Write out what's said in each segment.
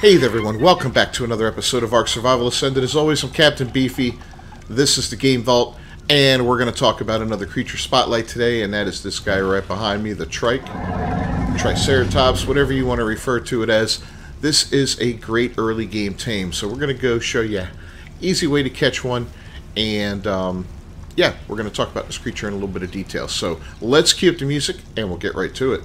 Hey there everyone, welcome back to another episode of Ark Survival Ascended. As always, I'm Captain Beefy. This is the Game Vault, and we're going to talk about another creature spotlight today, and that is this guy right behind me, the Triceratops, whatever you want to refer to it as. This is a great early game tame, so we're going to go show you an easy way to catch one, and yeah, we're going to talk about this creature in a little bit of detail. So let's cue up the music, and we'll get right to it.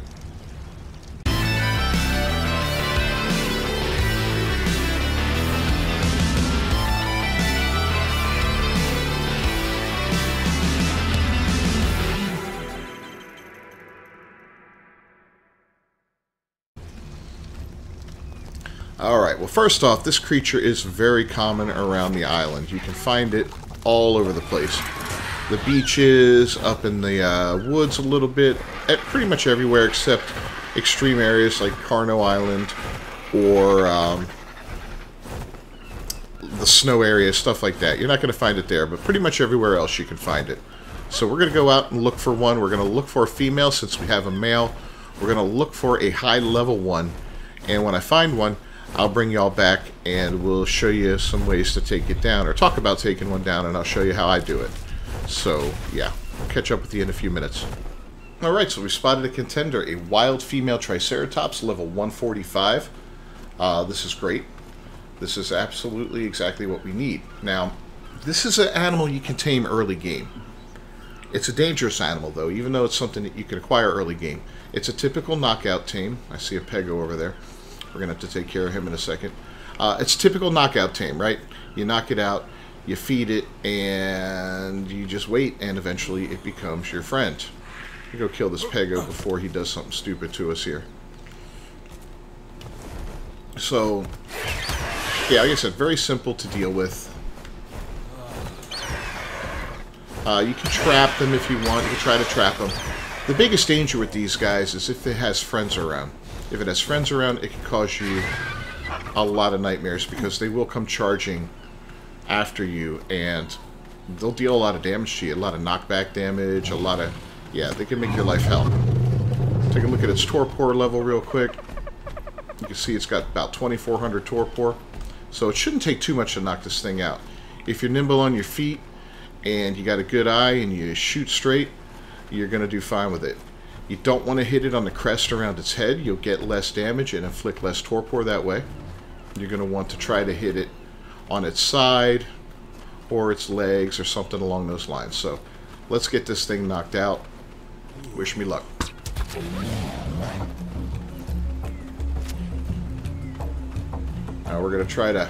Alright, well first off, this creature is very common around the island. You can find it all over the place. The beaches, up in the woods a little bit, pretty much everywhere except extreme areas like Carno Island or the snow area, stuff like that. You're not going to find it there, but pretty much everywhere else you can find it. So we're going to go out and look for one. We're going to look for a female since we have a male. We're going to look for a high level one, and when I find one, I'll bring y'all back and we'll show you some ways to take it down, or talk about taking one down, and I'll show you how I do it. So, yeah, I'll catch up with you in a few minutes. Alright, so we spotted a contender, a wild female Triceratops, level 145. This is great. This is absolutely exactly what we need. Now, this is an animal you can tame early game. It's a dangerous animal, though, even though it's something that you can acquire early game. It's a typical knockout tame. I see a pego over there. We're going to have to take care of him in a second. It's typical knockout tame, right? You knock it out, you feed it, and you just wait, and eventually it becomes your friend. We go kill this pego before he does something stupid to us here. So, yeah, like I said, very simple to deal with. You can trap them if you want. You can try to trap them. The biggest danger with these guys is if it has friends around. If it has friends around, it can cause you a lot of nightmares because they will come charging after you, and they'll deal a lot of damage to you, a lot of knockback damage, a lot of, yeah, they can make your life hell. Take a look at its torpor level real quick. You can see it's got about 2,400 torpor, so it shouldn't take too much to knock this thing out. If you're nimble on your feet and you got a good eye and you shoot straight, you're going to do fine with it. You don't want to hit it on the crest around its head. You'll get less damage and inflict less torpor that way. You're going to want to try to hit it on its side or its legs or something along those lines. So let's get this thing knocked out. Wish me luck. Now we're going to try to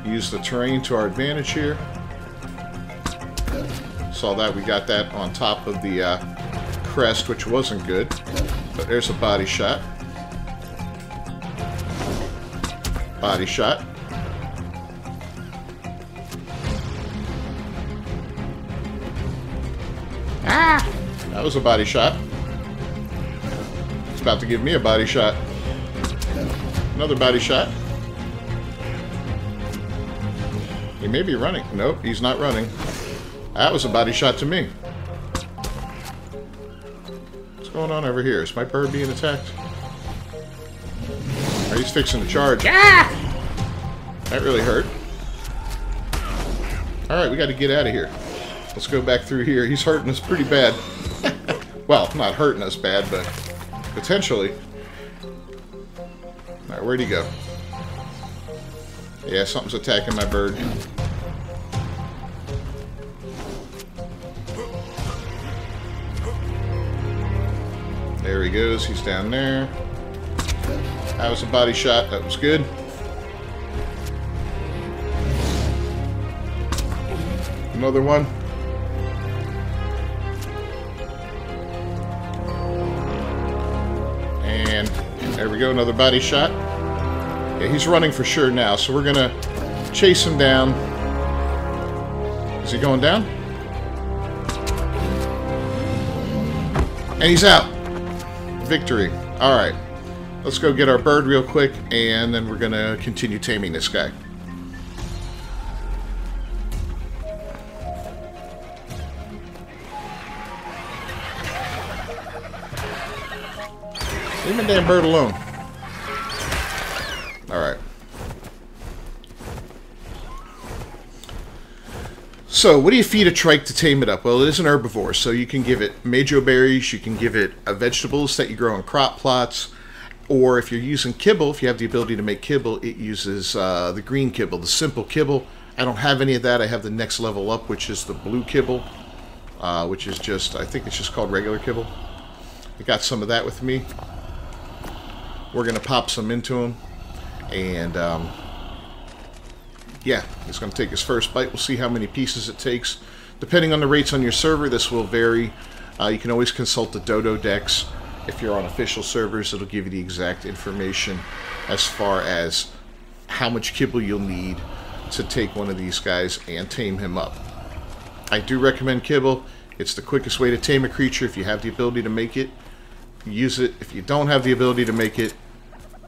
use the terrain to our advantage here. Saw that we got that on top of the crest, which wasn't good. But there's a body shot. Body shot. Ah! That was a body shot. It's about to give me a body shot. Another body shot. He may be running. Nope, he's not running. That was a body shot to me. What's going on over here? Is my bird being attacked? Or he's fixing to charge. Ah! That really hurt. Alright, we got to get out of here. Let's go back through here. He's hurting us pretty bad. Well, not hurting us bad, but potentially. Alright, where'd he go? Yeah, something's attacking my bird. There he goes. He's down there. That was a body shot. That was good. Another one. And there we go. Another body shot. Yeah, he's running for sure now, so we're going to chase him down. Is he going down? And he's out. Victory. Alright. Let's go get our bird real quick, and then we're going to continue taming this guy. Leave my damn bird alone. Alright. So, what do you feed a trike to tame it up? Well, it is an herbivore, so you can give it majo berries, you can give it vegetables that you grow in crop plots, or if you're using kibble, if you have the ability to make kibble, it uses the green kibble, the simple kibble. I don't have any of that. I have the next level up, which is the blue kibble, which is just, I think it's just called regular kibble. I got some of that with me. We're going to pop some into him, and yeah, he's going to take his first bite. We'll see how many pieces it takes. Depending on the rates on your server, this will vary. You can always consult the Dodo decks. If you're on official servers, it'll give you the exact information as far as how much kibble you'll need to take one of these guys and tame him up. I do recommend kibble. It's the quickest way to tame a creature. If you have the ability to make it, use it. If you don't have the ability to make it,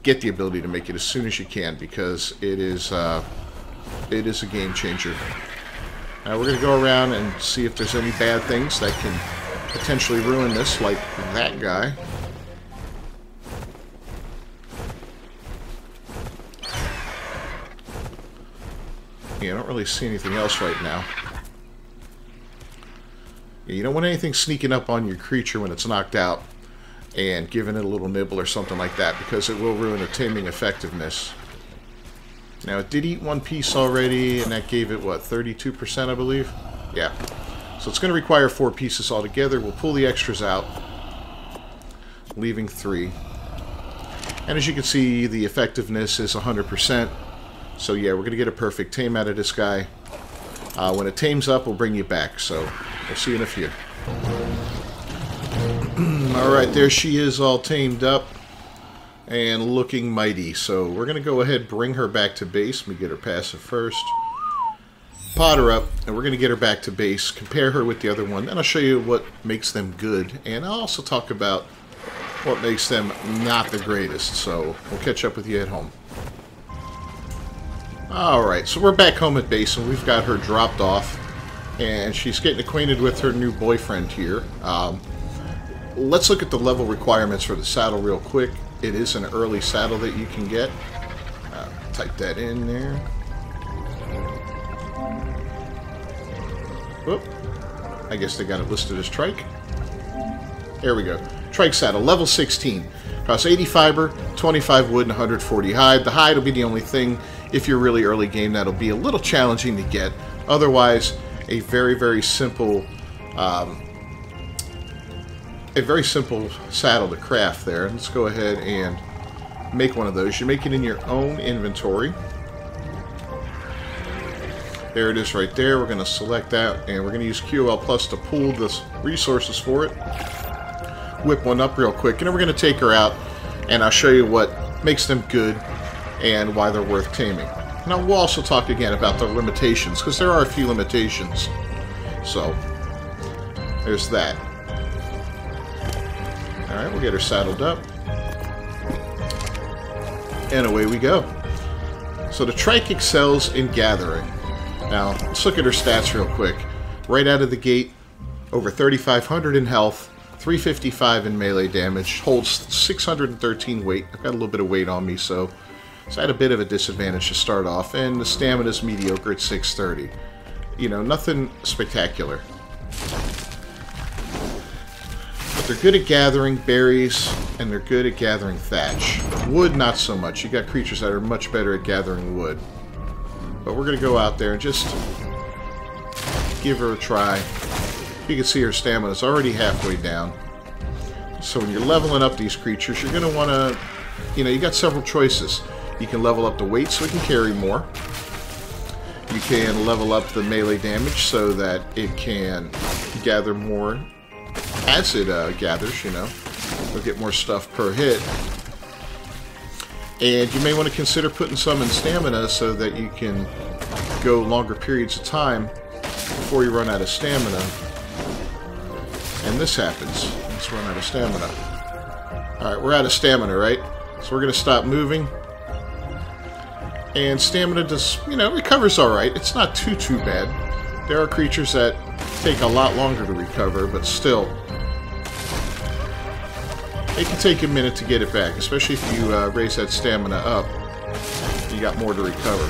get the ability to make it as soon as you can, because it is a game changer. Now we're going to go around and see if there's any bad things that can potentially ruin this, like that guy. Yeah, I don't really see anything else right now. Yeah, you don't want anything sneaking up on your creature when it's knocked out and giving it a little nibble or something like that, because it will ruin the taming effectiveness. Now, it did eat one piece already, and that gave it, what, 32%, I believe? Yeah. So it's going to require 4 pieces altogether. We'll pull the extras out, leaving 3. And as you can see, the effectiveness is 100%. So yeah, we're going to get a perfect tame out of this guy. When it tames up, we'll bring you back. So we'll see you in a few. Alright, there she is, all tamed up and looking mighty. So we're going to go ahead and bring her back to base. Let me get her passive first. Pot her up, and we're going to get her back to base. Compare her with the other one. Then I'll show you what makes them good. And I'll also talk about what makes them not the greatest. So we'll catch up with you at home. Alright, so we're back home at base, and we've got her dropped off. And she's getting acquainted with her new boyfriend here. Let's look at the level requirements for the saddle real quick. It is an early saddle that you can get. Type that in there. Whoop. I guess they got it listed as trike. There we go. Trike saddle, level 16. Costs 80 fiber, 25 wood, and 140 hide. The hide will be the only thing, if you're really early game, that'll be a little challenging to get. Otherwise, a very simple saddle to craft there. Let's go ahead and make one of those. You make it in your own inventory. There it is right there. We're going to select that, and we're going to use QL Plus to pool the resources for it. Whip one up real quick, and then we're going to take her out, and I'll show you what makes them good and why they're worth taming. Now, we'll also talk again about the limitations, because there are a few limitations. So, there's that. Alright, we'll get her saddled up. And away we go. So the trike excels in gathering. Now, let's look at her stats real quick. Right out of the gate, over 3,500 in health, 355 in melee damage, holds 613 weight. I've got a little bit of weight on me, so I had a bit of a disadvantage to start off. And the stamina's mediocre at 630. You know, nothing spectacular. But they're good at gathering berries, and they're good at gathering thatch. Wood, not so much. You got creatures that are much better at gathering wood. But we're going to go out there and just give her a try. You can see her stamina is already halfway down. So when you're leveling up these creatures, you're going to want to, you got several choices. You can level up the weight so it can carry more. You can level up the melee damage so that it can gather more as it gathers, You'll get more stuff per hit. And you may want to consider putting some in stamina so that you can go longer periods of time before you run out of stamina. And this happens. Let's run out of stamina. Alright, we're out of stamina, right? So we're going to stop moving. And stamina just, recovers alright. It's not too bad. There are creatures that take a lot longer to recover, but still, it can take a minute to get it back, especially if you raise that stamina up. you got more to recover.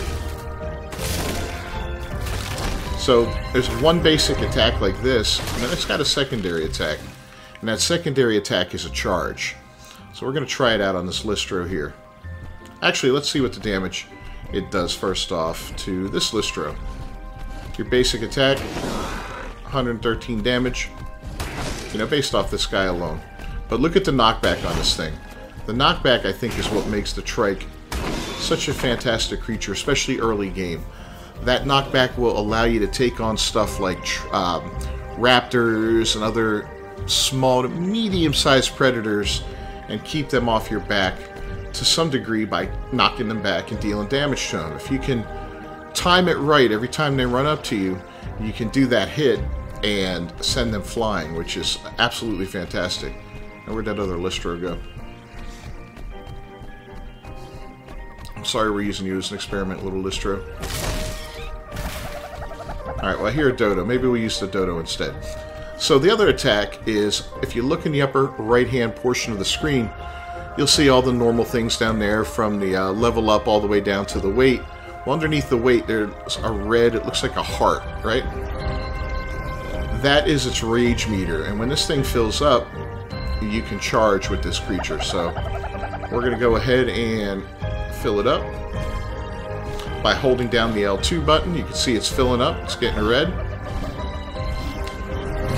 So there's one basic attack like this, and then it's got a secondary attack. And that secondary attack is a charge. So we're going to try it out on this Listro here. Actually, let's see what the damage it does first off to this Listro. Your basic attack, 113 damage, you know, based off this guy alone. But look at the knockback on this thing. The knockback, I think, is what makes the Trike such a fantastic creature, especially early game. That knockback will allow you to take on stuff like raptors and other small to medium-sized predators and keep them off your back to some degree by knocking them back and dealing damage to them. If you can time it right every time they run up to you, you can do that hit and send them flying, which is absolutely fantastic. And where'd that other Listro go? I'm sorry we're using you as an experiment, little Listro. Alright, well I hear a dodo. Maybe we'll use the dodo instead. So the other attack is, if you look in the upper right-hand portion of the screen, you'll see all the normal things down there, from the level up all the way down to the weight. Well, underneath the weight there's a red, it looks like a heart, right? That is its rage meter, and when this thing fills up, you can charge with this creature. So we're going to go ahead and fill it up by holding down the L2 button. You can see it's filling up, it's getting red.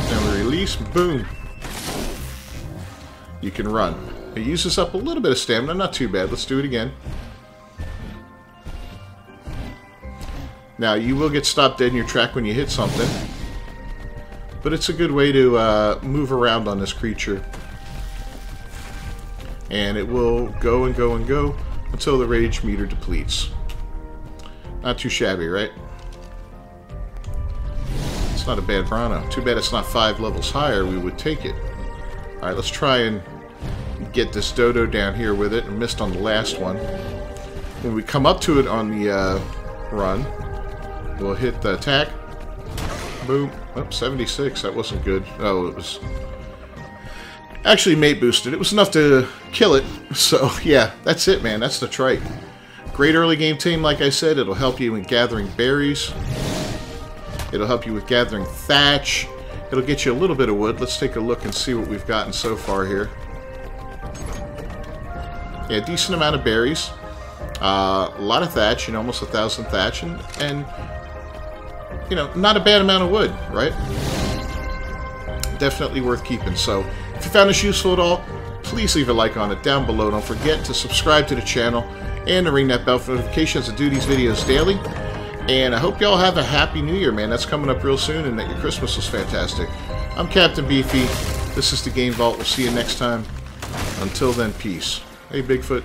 Then we release, boom. You can run. It uses up a little bit of stamina, not too bad. Let's do it again. Now, you will get stopped dead in your track when you hit something, but it's a good way to move around on this creature. And it will go and go and go until the rage meter depletes. Not too shabby, right? It's not a bad Bronto. Too bad it's not 5 levels higher. We would take it. Alright, let's try and get this dodo down here with it. I missed on the last one. When we come up to it on the run, we'll hit the attack. Boom. Oh, 76. That wasn't good. Oh, it was actually mate boosted. It was enough to kill it. So, yeah, that's it, man. That's the Trike. Great early game tame, like I said. It'll help you in gathering berries. It'll help you with gathering thatch. It'll get you a little bit of wood. Let's take a look and see what we've gotten so far here. Yeah, decent amount of berries. A lot of thatch, you know, almost 1,000 thatch. And, you know, not a bad amount of wood, right? Definitely worth keeping. So, if you found this useful at all, please leave a like on it down below. Don't forget to subscribe to the channel and to ring that bell for notifications to do these videos daily. And I hope y'all have a happy new year, man. That's coming up real soon, and that your Christmas was fantastic. I'm Captain Beefy. This is the Game Vault. We'll see you next time. Until then, peace. Hey, Bigfoot.